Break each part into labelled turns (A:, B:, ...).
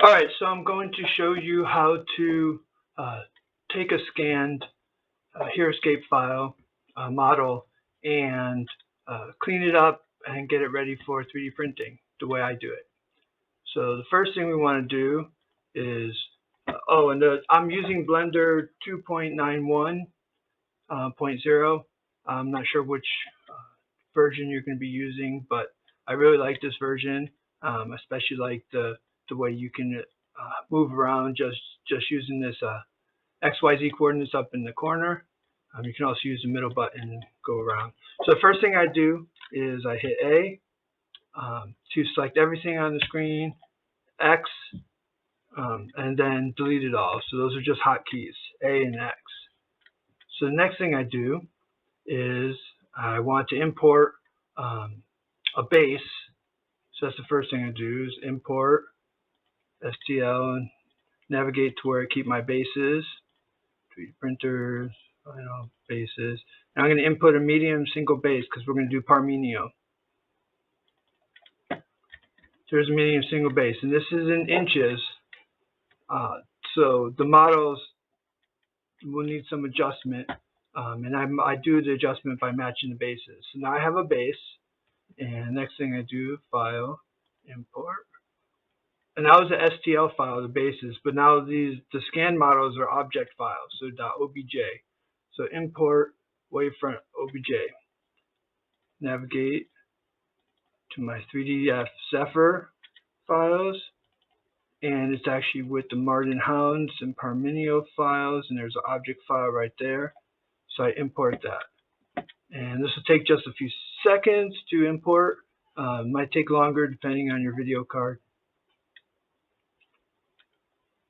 A: Alright, so I'm going to show you how to take a scanned Heroscape file model and clean it up and get it ready for 3D printing the way I do it. So the first thing we want to do is, I'm using Blender 2.91.0. I'm not sure which version you're going to be using, but I really like this version, especially like the way you can move around just using this XYZ coordinates up in the corner. You can also use the middle button and go around. So the first thing I do is I hit A to select everything on the screen, X, and then delete it all. So those are just hotkeys, A and X. So the next thing I do is I want to import a base. So that's the first thing I do is import STL and navigate to where I keep my bases, 3D printers, final bases. And I'm going to input a medium single base because we're going to do Parmenio. So there's a medium single base, and this is in inches. So the models will need some adjustment, and I do the adjustment by matching the bases. So now I have a base, and next thing I do, file, import. And that was the STL file, the bases, but now the scan models are object files, so .obj. So import wavefront obj. Navigate to my 3ds Zephyr files, and it's actually with the Martin Hounds and Parmenio files, and there's an object file right there. So I import that. And this will take just a few seconds to import. Might take longer depending on your video card.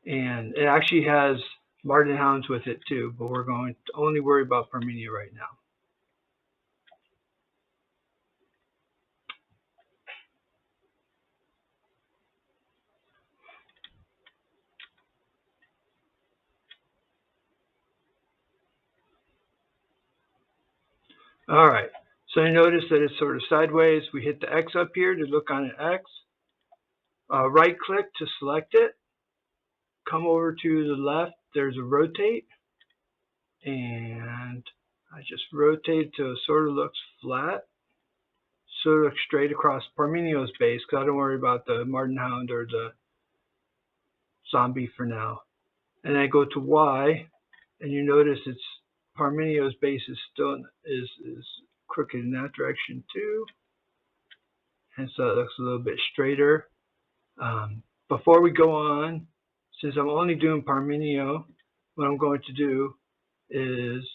A: And it actually has Martin Hounds with it too, but we're going to only worry about Parmenio right now. Alright, so you notice that it's sort of sideways. We hit the X up here to look on an X. Right click to select it. Come over to the left, there's a rotate. And I just rotate till it sort of looks flat. Sort of looks straight across Parmenio's base because I don't worry about the Martin Hound or the zombie for now. And I go to Y, and you notice it's Parmenio's base is still is crooked in that direction too, and so it looks a little bit straighter. Before we go on, since I'm only doing Parmenio, what I'm going to do is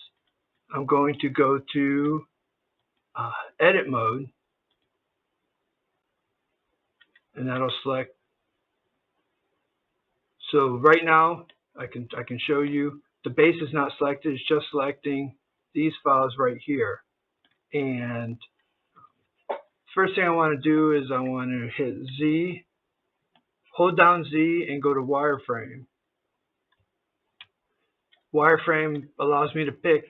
A: I'm going to go to edit mode, and that'll select. So right now I can show you the base is not selected, it's just selecting these files right here. And first thing I want to do is I want to hit Z, hold down Z and go to wireframe. Wireframe allows me to pick,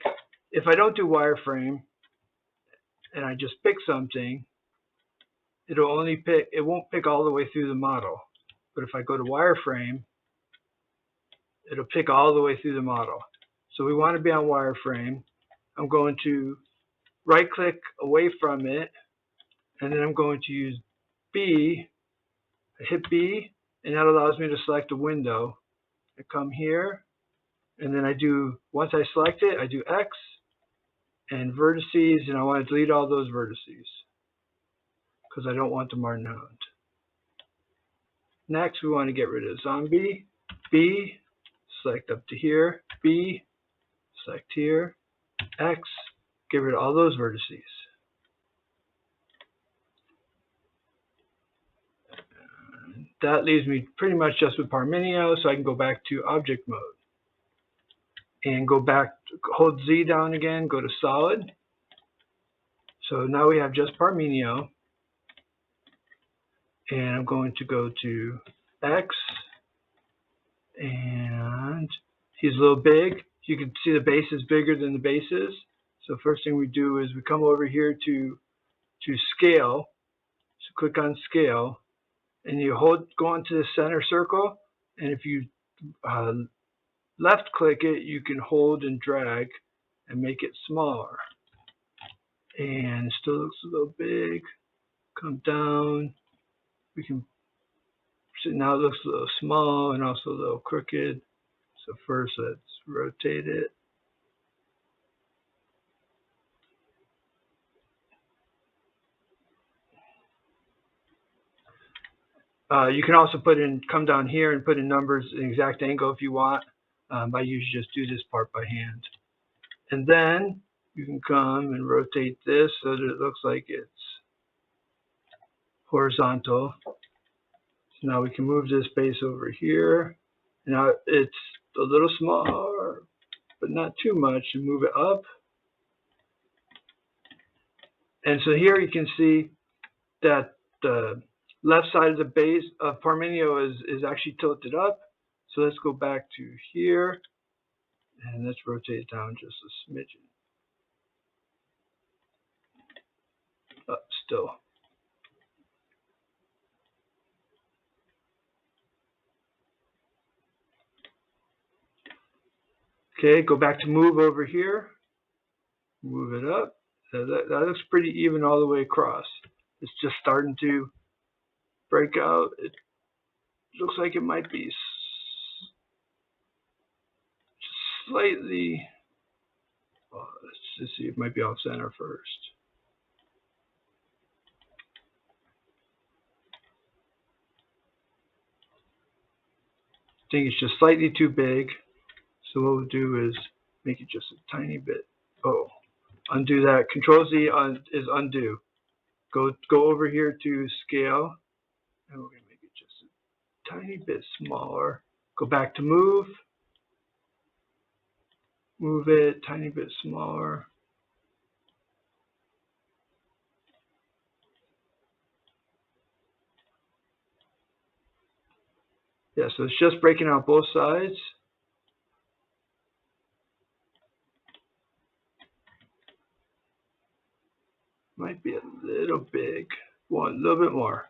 A: if I don't do wireframe and I just pick something, it'll only pick, it won't pick all the way through the model. But if I go to wireframe, it'll pick all the way through the model. So we want to be on wireframe. I'm going to right click away from it, and then I'm going to use B. I hit B, and that allows me to select a window. I come here, and then I do, once I select it, I do X and vertices, and I want to delete all those vertices because I don't want the Martin Hound. Next, we want to get rid of zombie. B, select up to here. B, select here. X, get rid of all those vertices. And that leaves me pretty much just with Parmenio, so I can go back to object mode. And go back, hold Z down again, go to solid. So now we have just Parmenio. And I'm going to go to X. And he's a little big. You can see the base is bigger than the bases. So first thing we do is we come over here to scale. So click on scale. And you go into the center circle and if you left click it, you can hold and drag and make it smaller. And it still looks a little big. Come down. We can see now it looks a little small and also a little crooked. So first let's rotate it. You can also come down here and put in numbers an exact angle if you want. I usually just do this part by hand. And then you can come and rotate this so that it looks like it's horizontal. So now we can move this base over here. Now it's a little smaller, but not too much, and move it up. And so here you can see that the left side of the base of Parmenio is actually tilted up. So let's go back to here and let's rotate it down just a smidgen. Up still. Okay, go back to move over here. Move it up. That looks pretty even all the way across. It's just starting to break out. It looks like it might be slightly, let's just see, it might be off center first. I think it's just slightly too big. So what we'll do is make it just a tiny bit. Oh, undo that. Control Z is undo. Go over here to scale, and we're going to make it just a tiny bit smaller. Go back to move. Move it tiny bit smaller. Yeah, so it's just breaking out both sides. Might be a little big. One, a little bit more.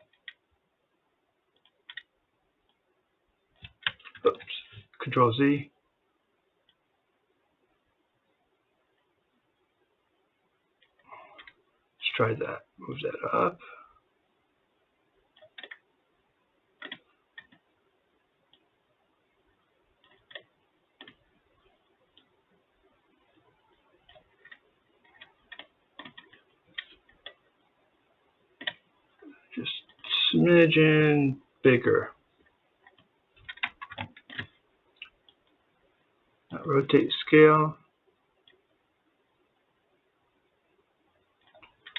A: Oops. Control Z. Let's try that. Move that up. Just smidgen bigger. Now rotate scale.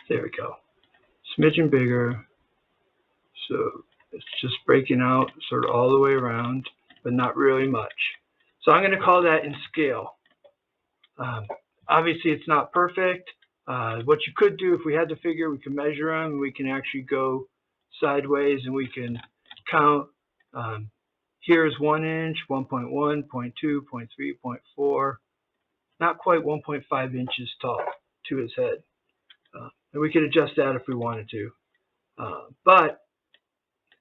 A: There we go. Smidgen bigger. So it's just breaking out sort of all the way around, but not really much. So I'm going to call that in scale. Obviously, it's not perfect. What you could do, if we had to figure, we can measure them. We can actually go sideways and we can count. Here's 1 inch, 1.1, 0.2, 0.3, 0.4. Not quite 1.5 inches tall to his head. And we could adjust that if we wanted to. But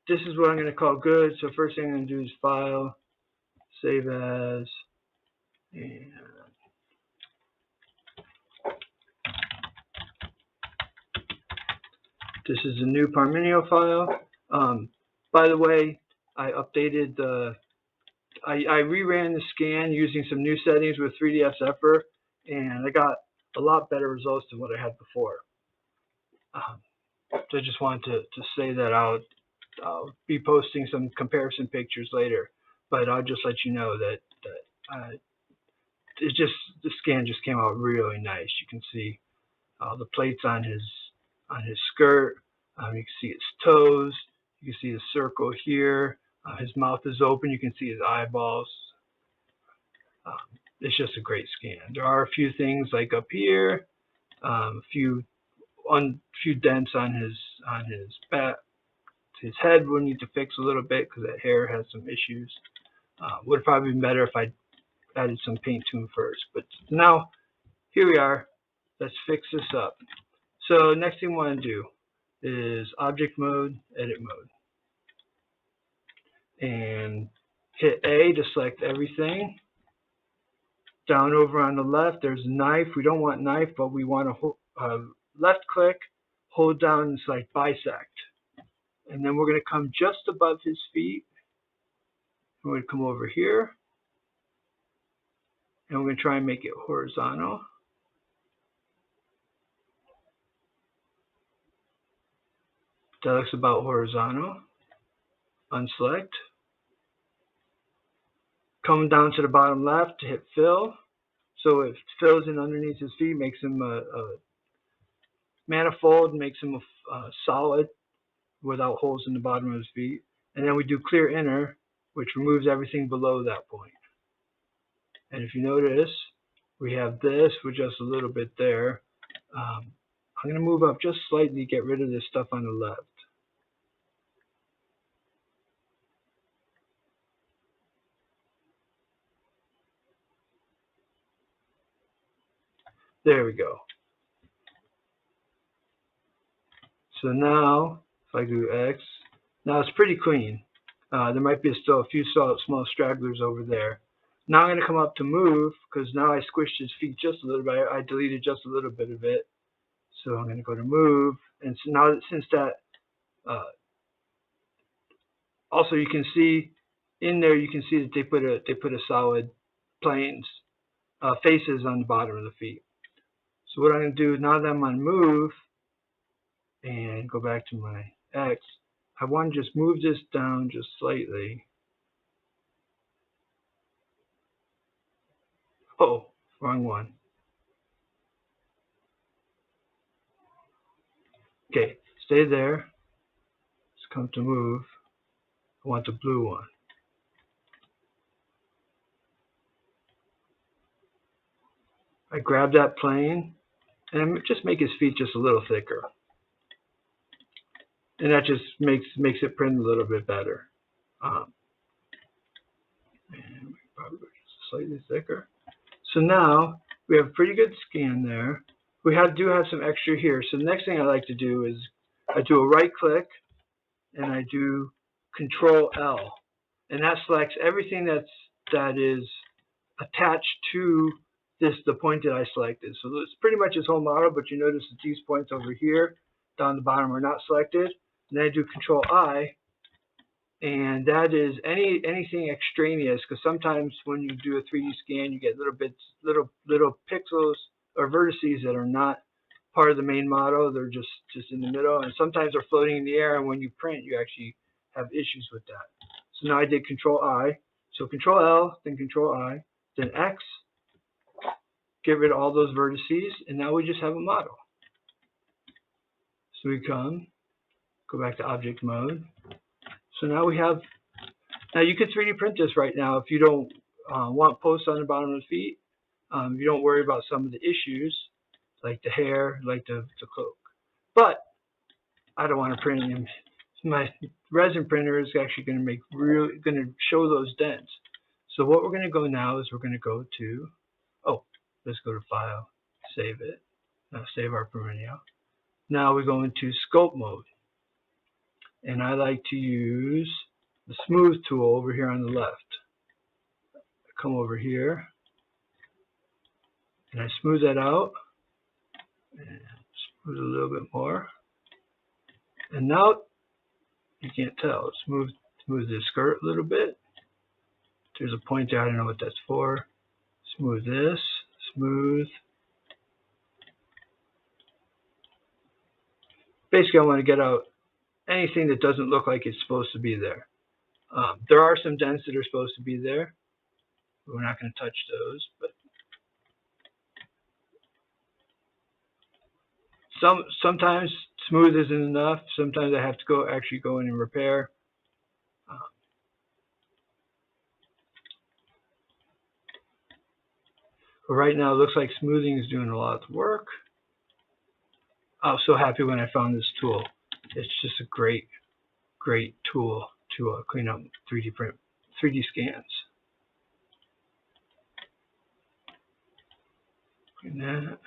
A: this is what I'm going to call good. So first thing I'm going to do is File, Save As, and this is a new Parmenio file. By the way, I updated I reran the scan using some new settings with 3ds Zephyr, and I got a lot better results than what I had before. So I just wanted to say that out. I'll be posting some comparison pictures later, but I'll just let you know that the scan just came out really nice. You can see the plates on his skirt. You can see his toes. You can see the circle here. His mouth is open. You can see his eyeballs. It's just a great scan. There are a few things like up here, a few dents on his back. His head would need to fix a little bit because that hair has some issues. Would have probably been better if I added some paint to him first. But now, here we are. Let's fix this up. So next thing we want to do is object mode, edit mode. And hit A to select everything. Down over on the left, there's knife. We don't want knife, but we want to left click, hold down and select bisect. And then we're going to come just above his feet. We're going to come over here. And we're going to try and make it horizontal. That looks about horizontal. Unselect. Come down to the bottom left to hit fill. So it fills in underneath his feet, makes him a manifold, makes him solid without holes in the bottom of his feet. And then we do clear inner, which removes everything below that point. And if you notice, we have this with just a little bit there. I'm going to move up just slightly, get rid of this stuff on the left. There we go. So now, if I do X, now it's pretty clean. There might be still a few small stragglers over there. Now I'm going to come up to move, because now I squished his feet just a little bit. I deleted just a little bit of it. So I'm going to go to move. And so now, since that, also you can see in there, you can see that they put a solid planes, faces on the bottom of the feet. So what I'm going to do, now that I'm on move, and go back to my X, I want to just move this down just slightly. Oh, wrong one. Okay, stay there. Let's come to move. I want the blue one. I grab that plane and just make his feet just a little thicker. And that just makes it print a little bit better. And we probably go just slightly thicker. So now we have a pretty good scan there. We do have some extra here. So the next thing I like to do is I do a right click and I do Control L, and that selects everything that is attached to the point that I selected. So it's pretty much his whole model, but you notice that these points over here down the bottom are not selected. And then I do Control I, and that is anything extraneous, because sometimes when you do a 3D scan, you get little pixels or vertices that are not part of the main model. They're just in the middle, and sometimes they're floating in the air, and when you print, you actually have issues with that. So now I did Control I. So Control L, then Control I, then X, get rid of all those vertices, and now we just have a model. So we go back to object mode. So now we have, now you could 3D print this right now if you don't want posts on the bottom of the feet. You don't worry about some of the issues, like the hair, like the cloak. But I don't want to print him. My resin printer is actually going to show those dents. So what we're going to go now is we're going to go to, let's go to File, save it. Now save our print now. Now we go into Scope mode. And I like to use the Smooth tool over here on the left. I come over here and I smooth that out. And smooth a little bit more. And now, you can't tell, smooth the skirt a little bit. There's a point there, I don't know what that's for. Smooth this, smooth. Basically, I want to get out anything that doesn't look like it's supposed to be there. There are some dents that are supposed to be there. We're not going to touch those, but sometimes smooth isn't enough. Sometimes I have to actually go in and repair. But right now, it looks like smoothing is doing a lot of the work. I was so happy when I found this tool. It's just a great tool to clean up 3D scans. And that.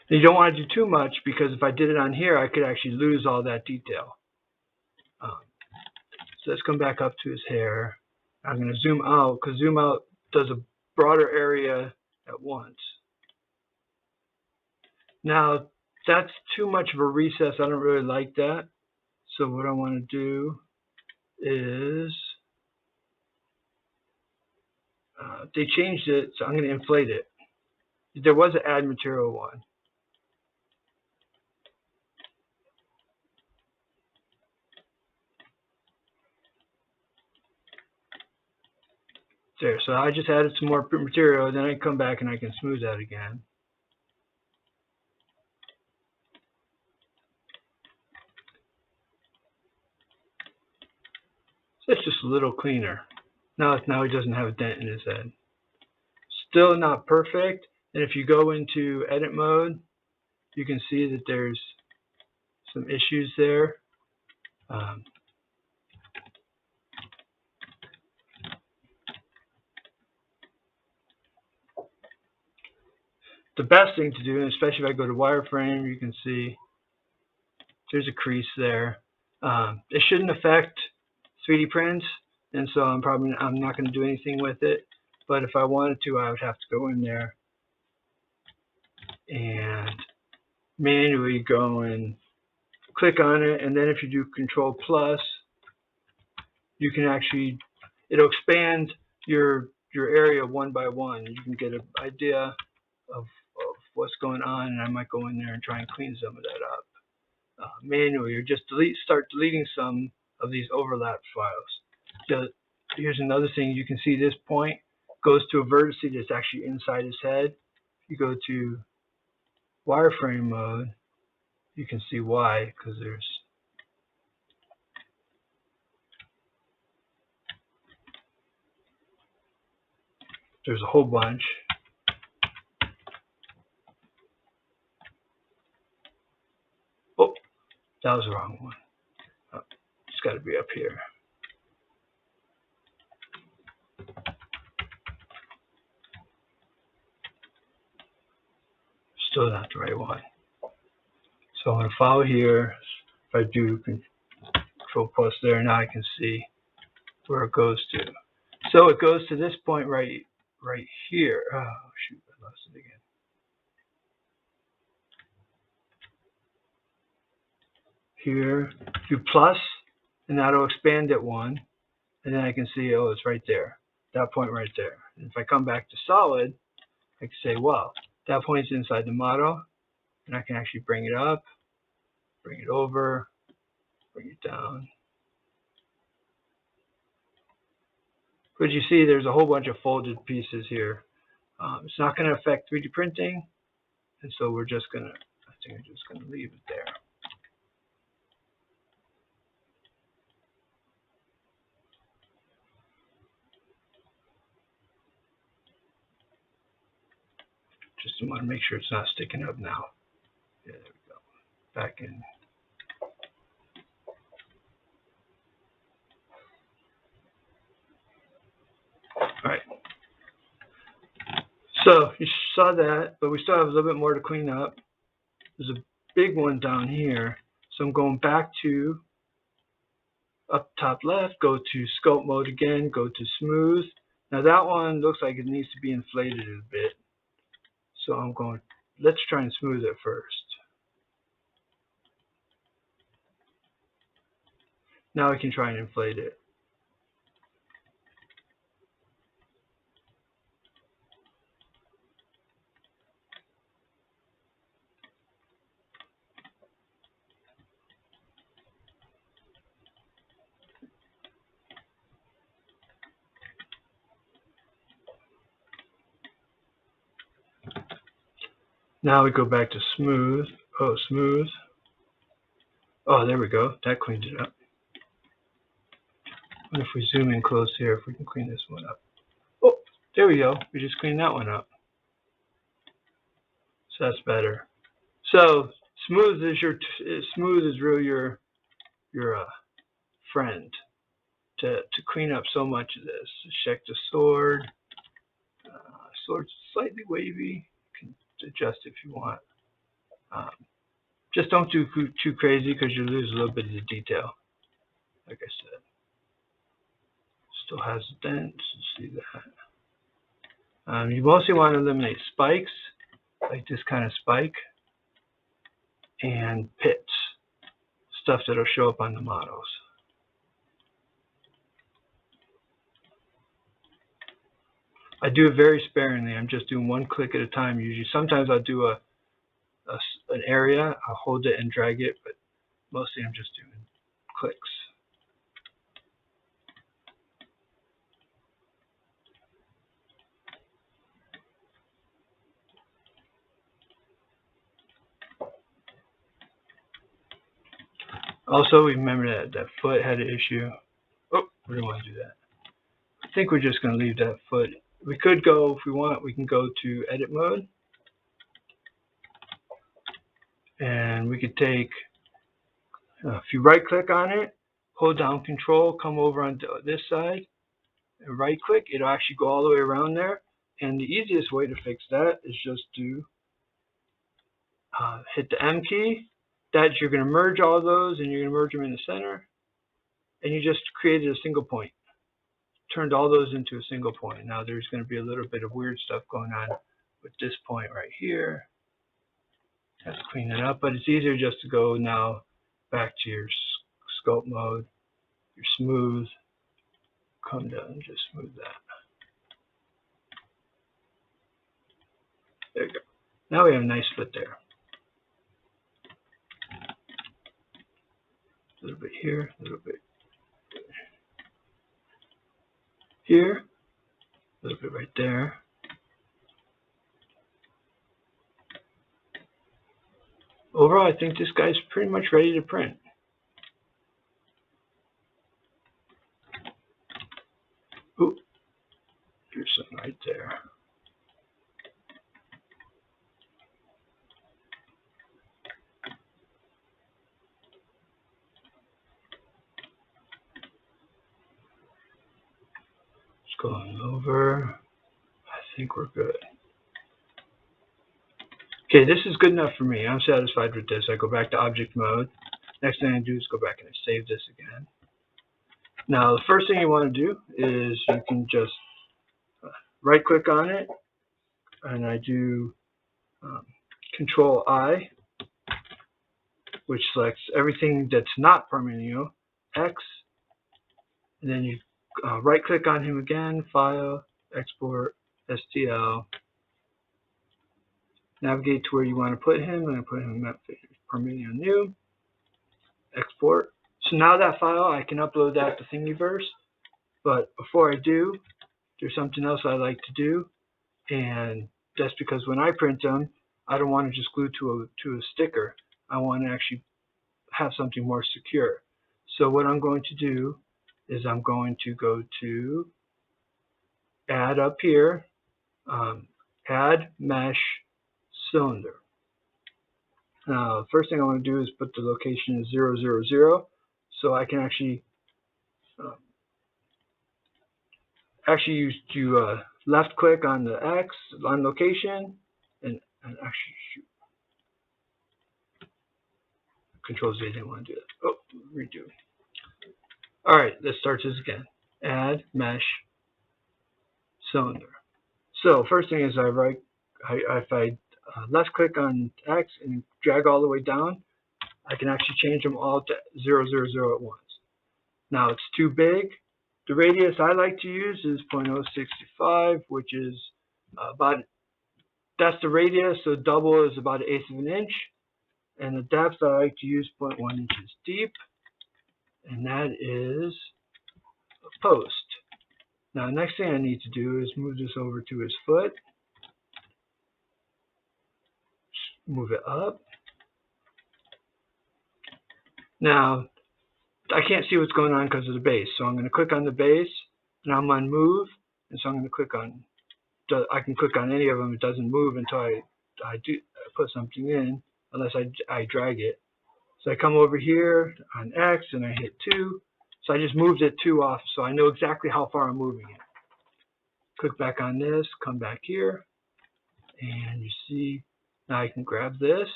A: You don't want to do too much, because if I did it on here, I could actually lose all that detail. So let's come back up to his hair. I'm going to zoom out because zoom out does a broader area at once. Now that's too much of a recess. I don't really like that. So what I want to do is they changed it, so I'm going to inflate it. There was an add material one. There, so I just added some more material, then I come back and I can smooth that again. So it's just a little cleaner. Now he doesn't have a dent in his head. Still not perfect, and if you go into edit mode, you can see that there's some issues there. The best thing to do, and especially if I go to wireframe, you can see there's a crease there. It shouldn't affect 3D prints, and so I'm not going to do anything with it. But if I wanted to, I would have to go in there and manually go and click on it, and then if you do Control Plus, you can actually, it'll expand your area one by one. You can get an idea of what's going on, and I might go in there and try and clean some of that up manually, or just start deleting some of these overlap files. So here's another thing. You can see this point goes to a vertex that's actually inside his head. You go to wireframe mode, you can see why, because there's a whole bunch. Oh, that was the wrong one. Oh, it's got to be up here. Still not the right one. So I'm going to follow here. If I do Control Plus there, now I can see where it goes to. So it goes to this point right here. Oh shoot, I lost it again. Here, do plus, and that'll expand it one, and then I can see, oh, it's right there. That point right there. And if I come back to solid, I can say, well, that point's inside the model, and I can actually bring it up, bring it over, bring it down. But you see there's a whole bunch of folded pieces here. It's not going to affect 3D printing, and so we're just going to, I think I'm just going to leave it there. Just want to make sure it's not sticking up now. Yeah, there we go. Back in. All right. So you saw that, but we still have a little bit more to clean up. There's a big one down here. So I'm going back to up top left, go to sculpt mode again, go to smooth. Now that one looks like it needs to be inflated a bit. So I'm going, let's try and smooth it first. Now we can try and inflate it. Now we go back to smooth. Oh, smooth. Oh, there we go. That cleaned it up. What if we zoom in close here, if we can clean this one up? Oh, there we go. We just cleaned that one up. So that's better. So smooth is really your friend to clean up so much of this. Check the sword. Sword's slightly wavy. You can adjust if you want. Just don't do too crazy because you lose a little bit of the detail, like I said. Still has dents. Let's see that. You mostly want to eliminate spikes, like this kind of spike, and pits, stuff that'll show up on the models. I do it very sparingly. I'm just doing one click at a time usually. Sometimes I'll do an area, I'll hold it and drag it, but mostly I'm just doing clicks. Also, remember that foot had an issue. Oh, we don't want to do that. I think we're just going to leave that foot. We could go, if we want, we can go to edit mode. And we could take, if you right click on it, hold down control, come over onto this side, and right click, it'll actually go all the way around there. And the easiest way to fix that is just to hit the M key. That you're going to merge all those and you're going to merge them in the center. And you just created a single point. Turned all those into a single point. Now there's going to be a little bit of weird stuff going on with this point right here. Let's clean it up, but it's easier just to go now back to your scope mode, your smooth, come down and just smooth that. There you go. Now we have a nice foot there. A little bit here, a little bit here, a little bit right there. Overall, I think this guy's pretty much ready to print. Ooh, there's some right there. Just going over. I think we're good. Okay, this is good enough for me. I'm satisfied with this. I go back to object mode. Next thing I do is go back and save this again. Now, the first thing you want to do is you can just right click on it, and I do Control I, which selects everything that's not Parmenio, X, and then you right click on him again, File, Export, STL, navigate to where you want to put him. I'm going to put him at Parmenio New, Export. So now that file, I can upload that to Thingiverse, but before I do, there's something else I like to do, and that's because when I print them, I don't want to just glue to a sticker. I want to actually have something more secure. So what I'm going to do is I'm going to go to Add up here, Add Mesh Cylinder. Now, the first thing I want to do is put the location as 000, so I can actually use to left click on the X on location and actually shoot. Control Z, didn't want to do that. Oh, redo. All right, let's start this again. Add mesh cylinder. So first thing is if I left click on X and drag all the way down, I can actually change them all to 000 at once. Now it's too big. The radius I like to use is 0.065, which is that's the radius, so double is about 1/8 of an inch. And the depth I like to use 0.1 inches deep, and that is a post. Now the next thing I need to do is move this over to his foot. Move it up. Now, I can't see what's going on because of the base, so I'm going to click on the base, and I'm on move, and so I'm going to click on, I can click on any of them, it doesn't move until I put something in, unless I drag it. So I come over here on X, and I hit 2, so I just moved it 2 off, so I know exactly how far I'm moving it. Click back on this, come back here, and you see, now I can grab this,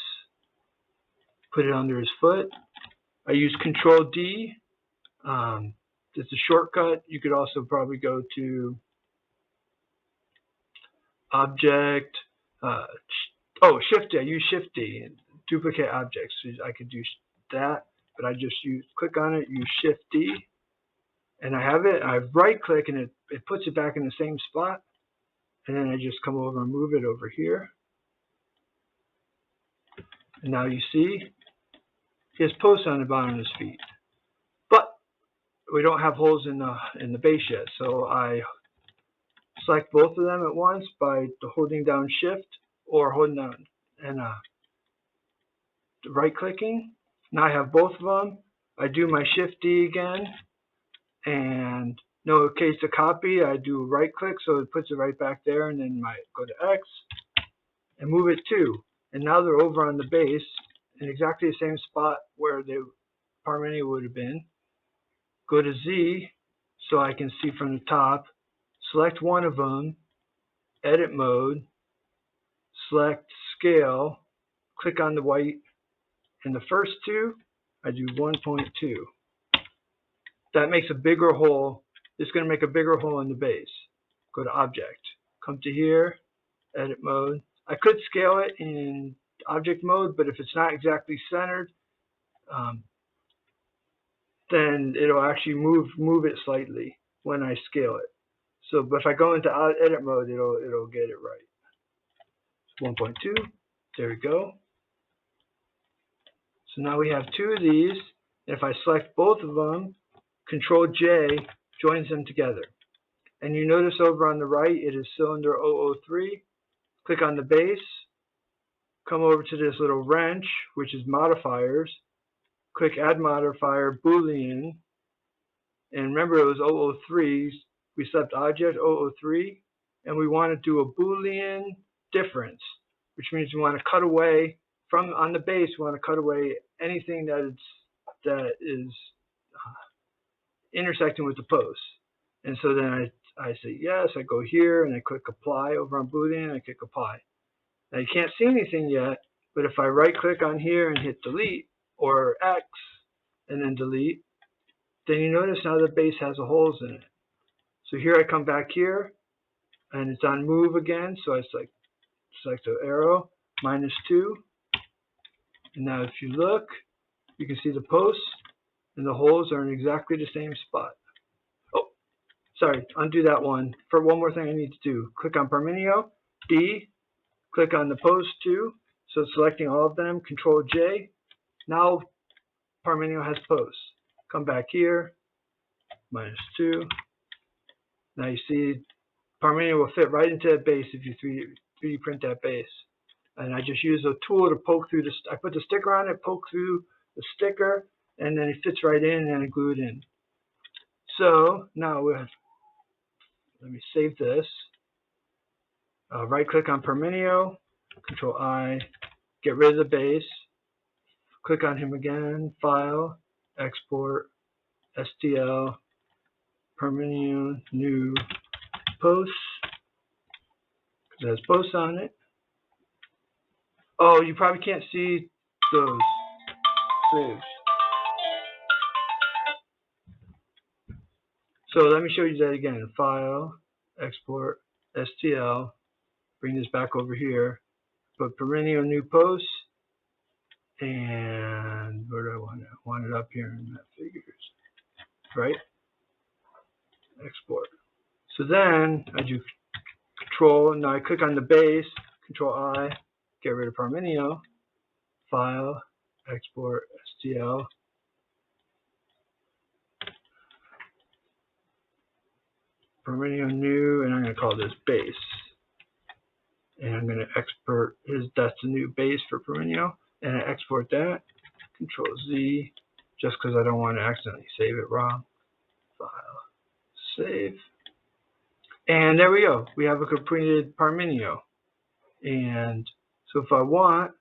A: put it under his foot. I use Control D. it's a shortcut. You could also probably go to Object, Shift D. I use Shift D and duplicate objects. So I could do that, but I just click on it, use Shift D, and I have it. I right click and it puts it back in the same spot, and then I just come over and move it over here. And now you see he has posts on the bottom of his feet, but we don't have holes in the base yet. So I select both of them at once by holding down Shift or holding down and right clicking. Now I have both of them. I do my Shift D again, and no case to copy, I do right click so it puts it right back there, and then go to X and move it too. And now they're over on the base in exactly the same spot where the Parmenio would have been. Go to Z so I can see from the top. Select one of them, edit mode, select scale, click on the white, and the first two I do 1.2. That makes a bigger hole. It's going to make a bigger hole in the base. Go to Object, come to here, edit mode. I could scale it in object mode, but if it's not exactly centered, then it'll actually move it slightly when I scale it. So, but if I go into edit mode, it'll get it right. 1.2. There we go. So now we have two of these. If I select both of them, Control J joins them together. And you notice over on the right, it is cylinder 003. Click on the base, come over to this little wrench, which is modifiers. Click Add Modifier, Boolean. And remember, it was 003. We select Object 003, and we want to do a Boolean difference, which means we want to cut away from on the base. We want to cut away anything that is intersecting with the post. And so then I say yes. I go here and I click Apply over on Boolean. I click Apply. Now you can't see anything yet, but if I right click on here and hit Delete or X and then Delete, then you notice now the base has holes in it. So here I come back here and it's on Move again. So I select the arrow, -2. And now if you look, you can see the posts and the holes are in exactly the same spot. Oh, sorry, undo that one. For one more thing I need to do, click on Parmenio, D, click on the post too. So selecting all of them, Control J. Now Parmenio has posts. Come back here, -2. Now you see Parmenio will fit right into that base if you 3D print that base. And I just use a tool to poke through I put the sticker on it, poke through the sticker, and then it fits right in and I glue it in. So now let me save this. Right click on Parmenio, Control I, get rid of the base, click on him again, File, Export, STL, Parmenio, New, Posts, because it has posts on it. Oh, you probably can't see those saves. So let me show you that again. File, Export, STL, bring this back over here, put Parmenio New Posts, and where do I want it? I want it up here in that figures, right? Export. So then I do Control, now I click on the base, Control I, get rid of Parmenio, File, Export, STL, Parmenio New, and I'm going to call this Base. And I'm going to export that's the new base for Parmenio, and I export that, Control Z, just because I don't want to accidentally save it wrong. File, save. And there we go. We have a completed Parmenio. And so if I want,